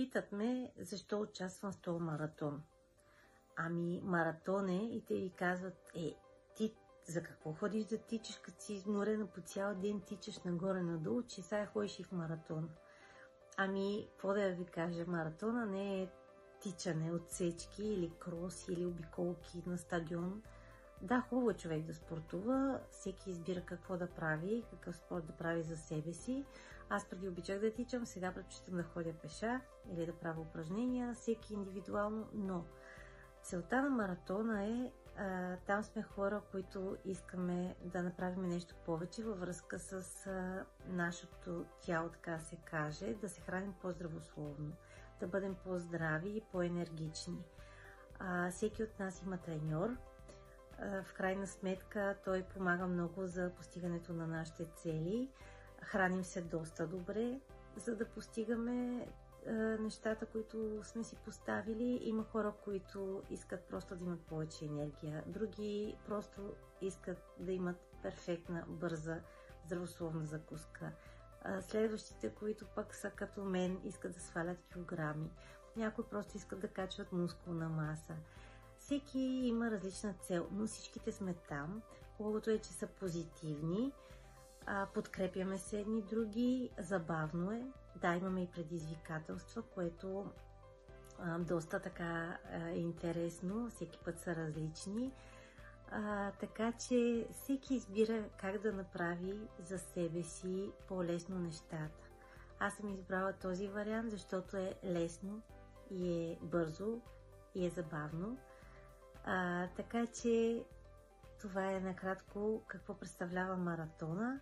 Питат ме, защо участвам в този маратон. Ами, маратон е и те ви казват, ти за какво ходиш да тичаш, като си изморена по цял ден, тичаш нагоре-надолу, че сега ходиш и в маратон. Ами, какво да ви кажа, маратона не е тичане, отсечки или крос или обиколки на стадион. Да, хубаво е човек да спортува, всеки избира какво да прави, какъв спорт да прави за себе си. Аз преди обичах да тичам, сега предпочитам да ходя пеша или да правя упражнения, всеки индивидуално, но целта на маратона е, там сме хора, които искаме да направим нещо повече във връзка с нашето тяло, така се каже, да се храним по-здравословно, да бъдем по-здрави и по-енергични. Всеки от нас има треньор. В крайна сметка той помага много за постигането на нашите цели. Храним се доста добре, за да постигаме нещата, които сме си поставили. Има хора, които искат просто да имат повече енергия. Други просто искат да имат перфектна, бърза, здравословна закуска. Следващите, които пък са като мен, искат да свалят килограми. Някои просто искат да качват мускулна маса. Всеки има различна цел, но всичките сме там. Хубавото е, че са позитивни, подкрепяме се едни други, забавно е. Да, имаме и предизвикателства, което доста така е интересно, всеки път са различни. Така че всеки избира как да направи за себе си по-лесно нещата. Аз съм избрала този вариант, защото е лесно и е бързо и е забавно. Така че това е накратко какво представлява маратона.